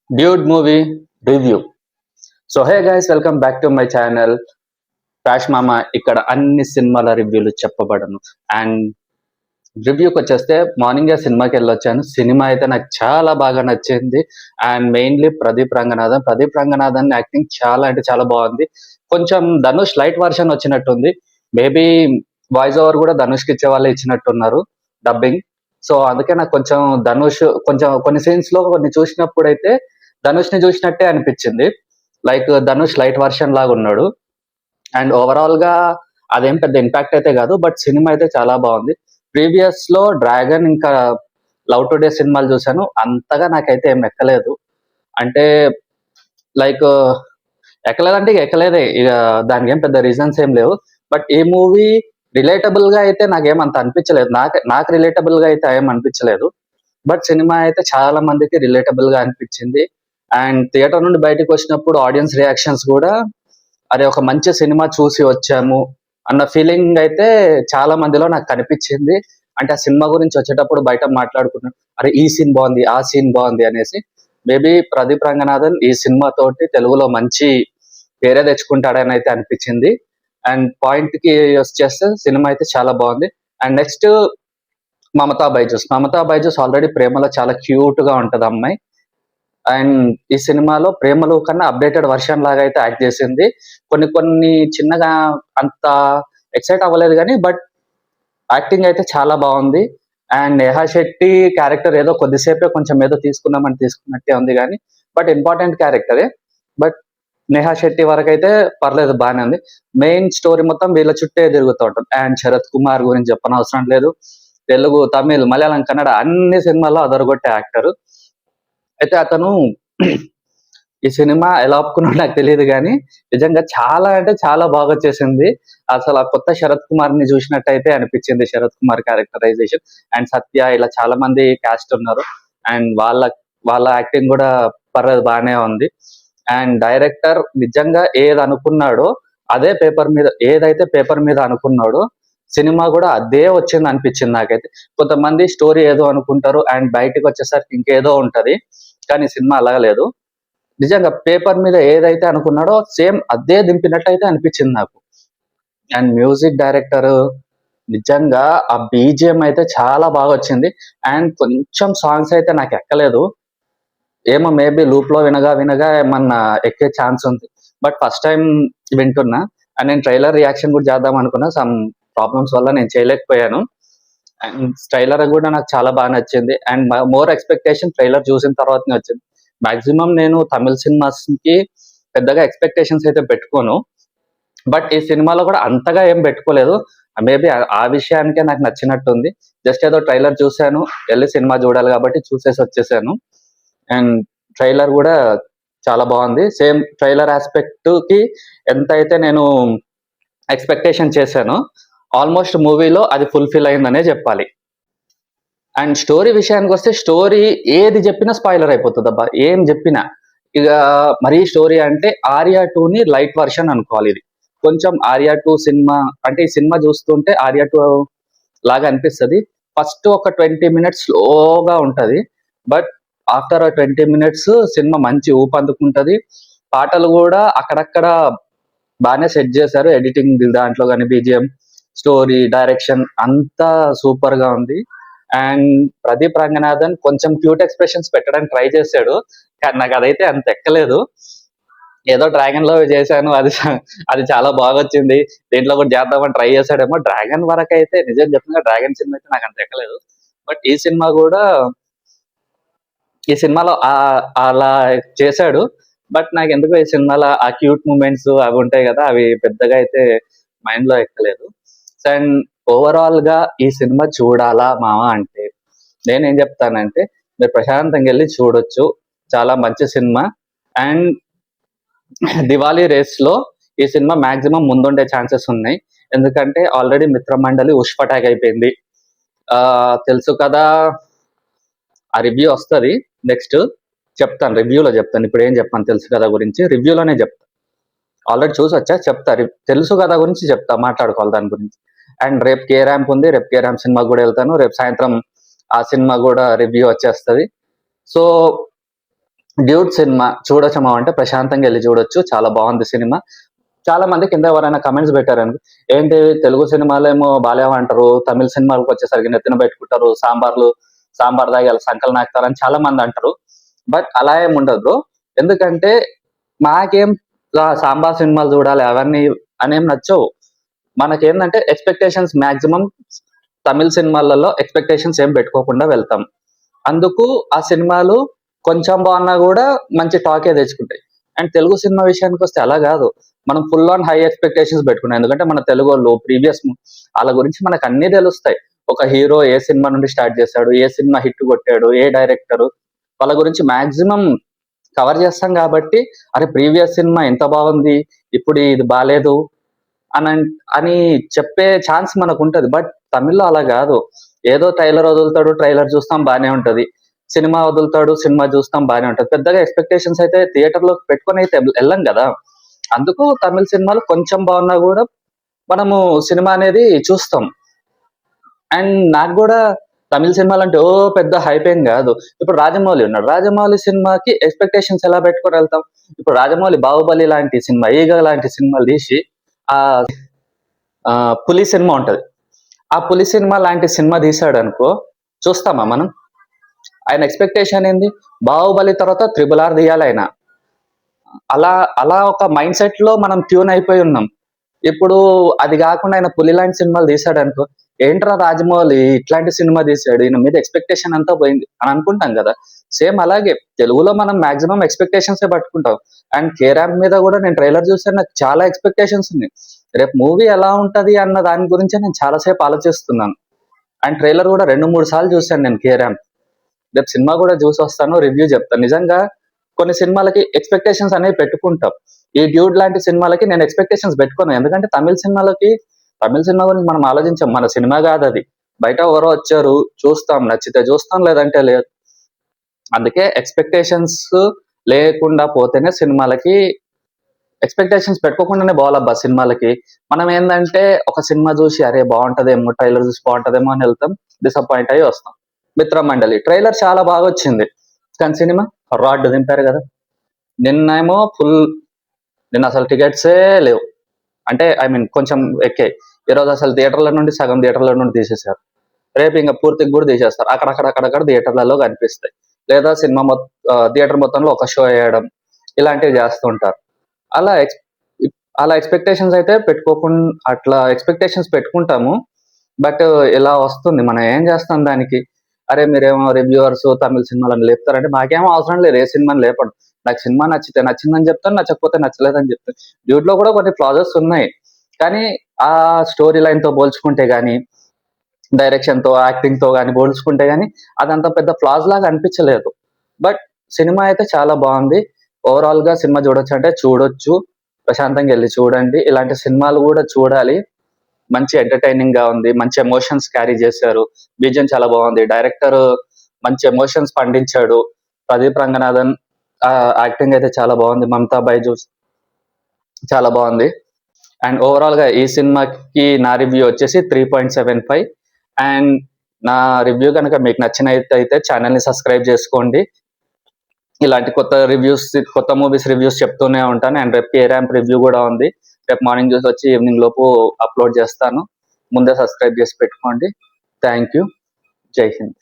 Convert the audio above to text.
Dude movie review. So hey guys, welcome back to my channel Rash మామ. ఇక్కడ అన్ని సినిమాల రివ్యూలు చెప్పబడను. అండ్ రివ్యూకి వచ్చేస్తే మార్నింగే సినిమాకి వెళ్ళొచ్చాను. సినిమా అయితే నాకు చాలా బాగా నచ్చింది. And mainly Pradeep Ranganathan acting చాలా అంటే చాలా బాగుంది. కొంచెం ధనుష్ లైట్ వర్షన్ వచ్చినట్టుంది. మేబీ వాయిస్ ఓవర్ కూడా ధనుష్కి ఇచ్చే వాళ్ళే ఇచ్చినట్టున్నారు డబ్బింగ్. సో అందుకే నాకు కొంచెం ధనుష్ కొంచెం కొన్ని సీన్స్ లో కొన్ని చూసినప్పుడు అయితే ధనుష్ ని చూసినట్టే అనిపించింది. లైక్ ధనుష్ లైట్ వర్షన్ లాగా ఉన్నాడు. అండ్ ఓవరాల్ గా అదేం పెద్ద ఇంపాక్ట్ అయితే కాదు, బట్ సినిమా అయితే చాలా బాగుంది. ప్రీవియస్ లో డ్రాగన్ ఇంకా లవ్ టుడే సినిమాలు చూసాను, అంతగా నాకైతే ఏం ఎక్కలేదు. అంటే లైక్ ఎక్కలేదంటే ఇక ఎక్కలేదే, ఇక దానికి ఏం పెద్ద రీజన్స్ ఏం లేవు. బట్ ఈ మూవీ రిలేటబుల్ గా అయితే నాకేమంత అనిపించలేదు. నాకు రిలేటబుల్ గా అయితే ఏం అనిపించలేదు. బట్ సినిమా అయితే చాలా మందికి రిలేటబుల్ గా అనిపించింది. అండ్ థియేటర్ నుండి బయటకు వచ్చినప్పుడు ఆడియన్స్ రియాక్షన్స్ కూడా అరే ఒక మంచి సినిమా చూసి వచ్చాము అన్న ఫీలింగ్ అయితే చాలా మందిలో నాకు కనిపించింది. అంటే ఆ సినిమా గురించి వచ్చేటప్పుడు బయట మాట్లాడుకున్నాం, అరే ఈ సీన్ బాగుంది, ఆ సీన్ బాగుంది అనేసి. మేబీ ప్రదీప్ రంగనాథన్ ఈ సినిమా తోటి తెలుగులో మంచి పేరే తెచ్చుకుంటాడని అయితే అనిపించింది. అండ్ పాయింట్ కి వచ్చేస్తే సినిమా అయితే చాలా బాగుంది. And next Mamata Byju's already ప్రేమలో చాలా క్యూట్ గా ఉంటది అమ్మాయి. అండ్ ఈ సినిమాలో ప్రేమలో కన్నా అప్డేటెడ్ వర్షన్ లాగా అయితే యాక్ట్ చేసింది. కొన్ని కొన్ని చిన్నగా అంత ఎక్సైట్ అవ్వలేదు కానీ బట్ యాక్టింగ్ అయితే చాలా బాగుంది. అండ్ నేహా శెట్టి క్యారెక్టర్ ఏదో కొద్దిసేపే కొంచెం ఏదో తీసుకున్నట్టే ఉంది కానీ బట్ ఇంపార్టెంట్ క్యారెక్టరే. బట్ నేహా శెట్టి వరకు అయితే పర్లేదు, బాగానే ఉంది. మెయిన్ స్టోరీ మొత్తం వీళ్ళ చుట్టే తిరుగుతూ ఉంటుంది. అండ్ శరత్ కుమార్ గురించి చెప్పనవసరం లేదు. తెలుగు, తమిళ్, మలయాళం, కన్నడ అన్ని సినిమాల్లో అదరగొట్టే యాక్టర్. అయితే అతను ఈ సినిమా ఎలా ఒప్పుకున్నాడో నాకు తెలియదు కానీ నిజంగా చాలా అంటే చాలా బాగా చేసింది. అసలు ఆ కొత్త శరత్ కుమార్ ని చూసినట్టయితే అనిపించింది. శరత్ కుమార్ క్యారెక్టరైజేషన్ అండ్ సత్య ఇలా చాలా మంది క్యాస్ట్ ఉన్నారు. అండ్ వాళ్ళ యాక్టింగ్ కూడా పర్లేదు, బాగానే ఉంది. అండ్ డైరెక్టర్ నిజంగా ఏదైతే పేపర్ మీద అనుకున్నాడో సినిమా కూడా అదే వచ్చింది అనిపించింది నాకైతే. కొంతమంది స్టోరీ ఏదో అనుకుంటారు అండ్ బయటకు వచ్చేసరికి ఇంకేదో ఉంటది, కానీ సినిమా అలా లేదు. నిజంగా పేపర్ మీద ఏదైతే అనుకున్నాడో సేమ్ అదే దింపినట్టయితే అనిపించింది నాకు. అండ్ మ్యూజిక్ డైరెక్టర్ నిజంగా ఆ బీజిఎం అయితే చాలా బాగా వచ్చింది. అండ్ కొంచెం సాంగ్స్ అయితే నాకు ఎక్కలేదు. ఏమో మేబీ లూప్ లో వినగా వినగా ఏమన్నా ఎక్కే ఛాన్స్ ఉంది. బట్ ఫస్ట్ టైం వింటున్నా. అండ్ నేను ట్రైలర్ రియాక్షన్ కూడా చేద్దాం అనుకున్నా, సమ్ ప్రాబ్లమ్స్ వల్ల నేను చేయలేకపోయాను. అండ్ ట్రైలర్ కూడా నాకు చాలా బాగా నచ్చింది. అండ్ మోర్ ఎక్స్పెక్టేషన్ ట్రైలర్ చూసిన తర్వాతనే వచ్చింది. మాక్సిమం నేను తమిళ సినిమాస్ కి పెద్దగా ఎక్స్పెక్టేషన్స్ అయితే పెట్టుకోను. బట్ ఈ సినిమాలో కూడా అంతగా ఏం పెట్టుకోలేదు. మేబీ ఆ విషయానికే నాకు నచ్చినట్టుంది. జస్ట్ ఏదో ట్రైలర్ చూశాను, వెళ్ళి సినిమా చూడాలి కాబట్టి చూసేసి వచ్చేసాను. అండ్ ట్రైలర్ కూడా చాలా బాగుంది. సేమ్ ట్రైలర్ ఆస్పెక్ట్ కి ఎంత అయితే నేను ఎక్స్పెక్టేషన్ చేశానో ఆల్మోస్ట్ మూవీలో అది ఫుల్ఫిల్ అయిందనే చెప్పాలి. అండ్ స్టోరీ విషయానికి వస్తే స్టోరీ ఏది చెప్పినా స్పాయిలర్ అయిపోతుంది అబ్బా, ఏం చెప్పినా. ఇక మరీ స్టోరీ అంటే ఆర్యా 2 ని లైట్ వర్షన్ అనుకోవాలి. ఇది కొంచెం ఆర్యా 2 సినిమా అంటే ఈ సినిమా చూస్తుంటే ఆర్యా 2 లాగా అనిపిస్తుంది. ఫస్ట్ ఒక 20 మినిట్స్ స్లోగా ఉంటది. బట్ ఆఫ్టర్ 20 మినిట్స్ సినిమా మంచి ఊపందుకుంటది. పాటలు కూడా అక్కడక్కడ బాగానే సెట్ చేశారు. ఎడిటింగ్ దాంట్లో కానీ బీజిఎం, స్టోరీ, డైరెక్షన్ అంతా సూపర్ గా ఉంది. అండ్ ప్రదీప్ రంగనాథన్ కొంచెం క్యూట్ ఎక్స్ప్రెషన్స్ పెట్టడానికి ట్రై చేశాడు, కానీ నాకు అదైతే అంత ఎక్కలేదు. ఏదో డ్రాగన్ లో చేశాను, అది చాలా బాగా వచ్చింది, దీంట్లో కూడా చేద్దామని ట్రై చేశాడేమో. డ్రాగన్ వరకు అయితే నిజం చెప్తున్నా, డ్రాగన్ సినిమా అయితే నాకు అంత ఎక్కలేదు. బట్ ఈ సినిమాలో అలా చేశాడు. బట్ నాకు ఎందుకో ఈ సినిమాలో ఆ క్యూట్ మూమెంట్స్ అవి ఉంటాయి కదా, అవి పెద్దగా అయితే మైండ్ లో ఎక్కలేదు. అండ్ ఓవరాల్ గా ఈ సినిమా చూడాలా మావా అంటే నేనేం చెప్తానంటే మీరు ప్రశాంతంగా వెళ్ళి చూడొచ్చు, చాలా మంచి సినిమా. అండ్ దివాళీ రేస్ లో ఈ సినిమా మాక్సిమం ముందుండే ఛాన్సెస్ ఉన్నాయి. ఎందుకంటే ఆల్రెడీ మిత్రమండలి ఉష్పటాక్ అయిపోయింది. తెలుసు కదా, ఆ రివ్యూ వస్తుంది నెక్స్ట్, చెప్తాను రివ్యూలో చెప్తాను. ఇప్పుడు ఏం చెప్పాను తెలుసు కదా గురించి, రివ్యూలోనే చెప్తాను. ఆల్రెడీ చూసి వచ్చా, చెప్తా. తెలుసు కదా గురించి చెప్తా, మాట్లాడుకోవాలి దాని గురించి. అండ్ రేపు కే ర్యాంప్ ఉంది, రేపు కే ర్యాంప్ సినిమా కూడా వెళ్తాను. రేపు సాయంత్రం ఆ సినిమా కూడా రివ్యూ వచ్చేస్తుంది. సో డ్యూడ్ సినిమా చూడొచ్చమా అంటే ప్రశాంతంగా వెళ్ళి చూడొచ్చు, చాలా బాగుంది సినిమా. చాలా మంది కింద ఎవరైనా కమెంట్స్ పెట్టారని, ఏంటి తెలుగు సినిమాలేమో బాలేవంటారు, తమిళ సినిమాలకు వచ్చేసరికి నెత్తిన పెట్టుకుంటారు, సాంబార్ దాగి వాళ్ళ సంకలు నాకుతారని చాలా మంది అంటారు. బట్ అలా ఏమి ఉండదు బ్రో. ఎందుకంటే మాకేం సాంబార్ సినిమాలు చూడాలి అవన్నీ అనేం నచ్చవు. మనకేంటంటే ఎక్స్పెక్టేషన్స్ మాక్సిమం తమిళ సినిమాలలో ఎక్స్పెక్టేషన్స్ ఏం పెట్టుకోకుండా వెళ్తాం. అందుకు ఆ సినిమాలు కొంచెం బాగున్నా కూడా మంచి టాకే తెచ్చుకుంటాయి. అండ్ తెలుగు సినిమా విషయానికి వస్తే అలా కాదు, మనం ఫుల్ ఆన్ హై ఎక్స్పెక్టేషన్స్ పెట్టుకున్నాం. ఎందుకంటే మన తెలుగు వాళ్ళు ప్రీవియస్ వాళ్ళ గురించి మనకు అన్ని తెలుస్తాయి. ఒక హీరో ఏ సినిమా నుండి స్టార్ట్ చేశాడు, ఏ సినిమా హిట్ కొట్టాడు, ఏ డైరెక్టర్, వాళ్ళ గురించి మాక్సిమం కవర్ చేస్తాం. కాబట్టి అరే ప్రీవియస్ సినిమా ఎంత బాగుంది, ఇప్పుడు ఇది బాగాలేదు అని అని చెప్పే ఛాన్స్ మనకు ఉంటది. బట్ తమిళ్లో అలా కాదు. ఏదో ట్రైలర్ వదులుతాడు, ట్రైలర్ చూస్తాం బానే ఉంటది, సినిమా వదులుతాడు, సినిమా చూస్తాం బానే ఉంటది. పెద్దగా ఎక్స్పెక్టేషన్స్ అయితే థియేటర్ లో పెట్టుకొని అయితే వెళ్ళం కదా. అందుకు తమిళ సినిమాలు కొంచెం బాగున్నా కూడా మనము సినిమా అనేది చూస్తాం. అండ్ నాకు కూడా తమిళ సినిమాలు అంటే ఓ పెద్ద హైప్ ఏం కాదు. ఇప్పుడు రాజమౌళి ఉన్నాడు, రాజమౌళి సినిమాకి ఎక్స్పెక్టేషన్స్ ఎలా పెట్టుకొని వెళ్తాం? ఇప్పుడు రాజమౌళి బాహుబలి లాంటి సినిమా, ఈగ లాంటి సినిమాలు తీసి ఆ పులి సినిమా ఉంటది, ఆ పులి సినిమా లాంటి సినిమా తీసాడు అనుకో, చూస్తామా మనం? ఆయన ఎక్స్పెక్టేషన్ ఏంది? బాహుబలి తర్వాత త్రిబుల్ ఆర్ తీయాలి ఆయన. అలా అలా ఒక మైండ్ సెట్ లో మనం ట్యూన్ అయిపోయి ఉన్నాం. ఇప్పుడు అది కాకుండా ఆయన పులి లాంటి సినిమాలు తీసాడు అనుకో, ఏంట్రా రాజమౌళి ఇట్లాంటి సినిమా తీసాడు, ఈయన మీద ఎక్స్పెక్టేషన్ అంతా పోయింది అని అనుకుంటాం కదా. సేమ్ అలాగే తెలుగులో మనం మాక్సిమం ఎక్స్పెక్టేషన్స్ పట్టుకుంటాం. అండ్ కేరామ్ మీద కూడా నేను ట్రైలర్ చూసాను, నాకు చాలా ఎక్స్పెక్టేషన్స్ ఉన్నాయి. రేపు మూవీ ఎలా ఉంటది అన్న దాని గురించి నేను చాలాసేపు ఆలోచిస్తున్నాను. అండ్ ట్రైలర్ కూడా 2-3 సార్లు చూసాను నేను కేరామ్. రేపు సినిమా కూడా చూసి వస్తాను, రివ్యూ చెప్తాను. నిజంగా కొన్ని సినిమాలకి ఎక్స్పెక్టేషన్స్ అనేవి పెట్టుకుంటాం. ఈ డ్యూడ్ లాంటి సినిమాలకి నేను ఎక్స్పెక్టేషన్స్ పెట్టుకోను. ఎందుకంటే తమిళ సినిమా గురించి మనం ఆలోచించాం, మన సినిమా కాదు అది. బయట ఎవరో వచ్చారు, చూస్తాం, నచ్చితే చూస్తాం, లేదంటే లేదు. అందుకే ఎక్స్పెక్టేషన్స్ లేకుండా పోతేనే సినిమాలకి, ఎక్స్పెక్టేషన్స్ పెట్టుకోకుండానే పోవాలబ్బా సినిమాలకి. మనం ఏంటంటే ఒక సినిమా చూసి అరే బాగుంటదేమో, ట్రైలర్ చూసి బాగుంటదేమో అని వెళ్తాం, డిసప్పాయింట్ అయ్యి వస్తాం. మిత్రమండలి ట్రైలర్ చాలా బాగా వచ్చింది, కానీ సినిమా రాడ్ దింపారు కదా. నిన్నేమో నిన్న అసలు టికెట్సే లేవు, అంటే ఐ మీన్ కొంచెం ఎక్కాయి. ఈరోజు అసలు థియేటర్ల నుండి సగం థియేటర్ల నుండి తీసేశారు. రేపు ఇంకా పూర్తిగా కూడా తీసేస్తారు. అక్కడక్కడ థియేటర్లలో కనిపిస్తాయి. లేదా సినిమా థియేటర్ మొత్తంలో ఒక షో వేయడం, ఇలాంటివి చేస్తుంటారు. అలా అలా ఎక్స్పెక్టేషన్స్ అయితే పెట్టుకోకుండా, అట్లా ఎక్స్పెక్టేషన్స్ పెట్టుకుంటాము. బట్ ఇలా వస్తుంది, మనం ఏం చేస్తాం దానికి? అరే మీరేమో రివ్యూవర్స్ తమిళ సినిమాలను లేపుతారంటే మాకేమో అవసరం లేదు, ఏ సినిమాని లేపడం. నాకు సినిమా నచ్చితే నచ్చిందని చెప్తాను, నచ్చకపోతే నచ్చలేదని చెప్తాను. డ్యూట్ లో కూడా కొన్ని ఫ్లాజెస్ ఉన్నాయి, కానీ ఆ స్టోరీ లైన్ తో పోల్చుకుంటే గానీ, డైరెక్షన్ తో, యాక్టింగ్ తో గానీ పోల్చుకుంటే గానీ అదంత పెద్ద ఫ్లాజ్ లాగా అనిపించలేదు. బట్ సినిమా అయితే చాలా బాగుంది. ఓవరాల్ గా సినిమా చూడొచ్చు అంటే చూడొచ్చు, ప్రశాంతంగా వెళ్ళి చూడండి. ఇలాంటి సినిమాలు కూడా చూడాలి. మంచి ఎంటర్టైనింగ్ గా ఉంది, మంచి ఎమోషన్స్ క్యారీ చేశారు, బీజం చాలా బాగుంది, డైరెక్టర్ మంచి ఎమోషన్స్ పండించాడు, ప్రదీప్ రంగనాథన్ యాక్టింగ్ అయితే చాలా బాగుంది, మమతా బైజూస్ చాలా బాగుంది. అండ్ ఓవరాల్ గా ఈ సినిమాకి నా రివ్యూ వచ్చేసి 3.75. అండ్ నా రివ్యూ కనుక మీకు నచ్చినట్టయితే ఛానల్ ని సబ్స్క్రైబ్ చేసుకోండి. ఇలాంటి కొత్త మూవీస్ రివ్యూస్ చెప్తూనే ఉంటాను. అండ్ రేపు ఏ ర్యాంప్ రివ్యూ కూడా ఉంది, రేపు మార్నింగ్ చూసి వచ్చి ఈవినింగ్ లోపు అప్లోడ్ చేస్తాను. ముందే సబ్స్క్రైబ్ చేసి పెట్టుకోండి. Thank you. జై హింద్.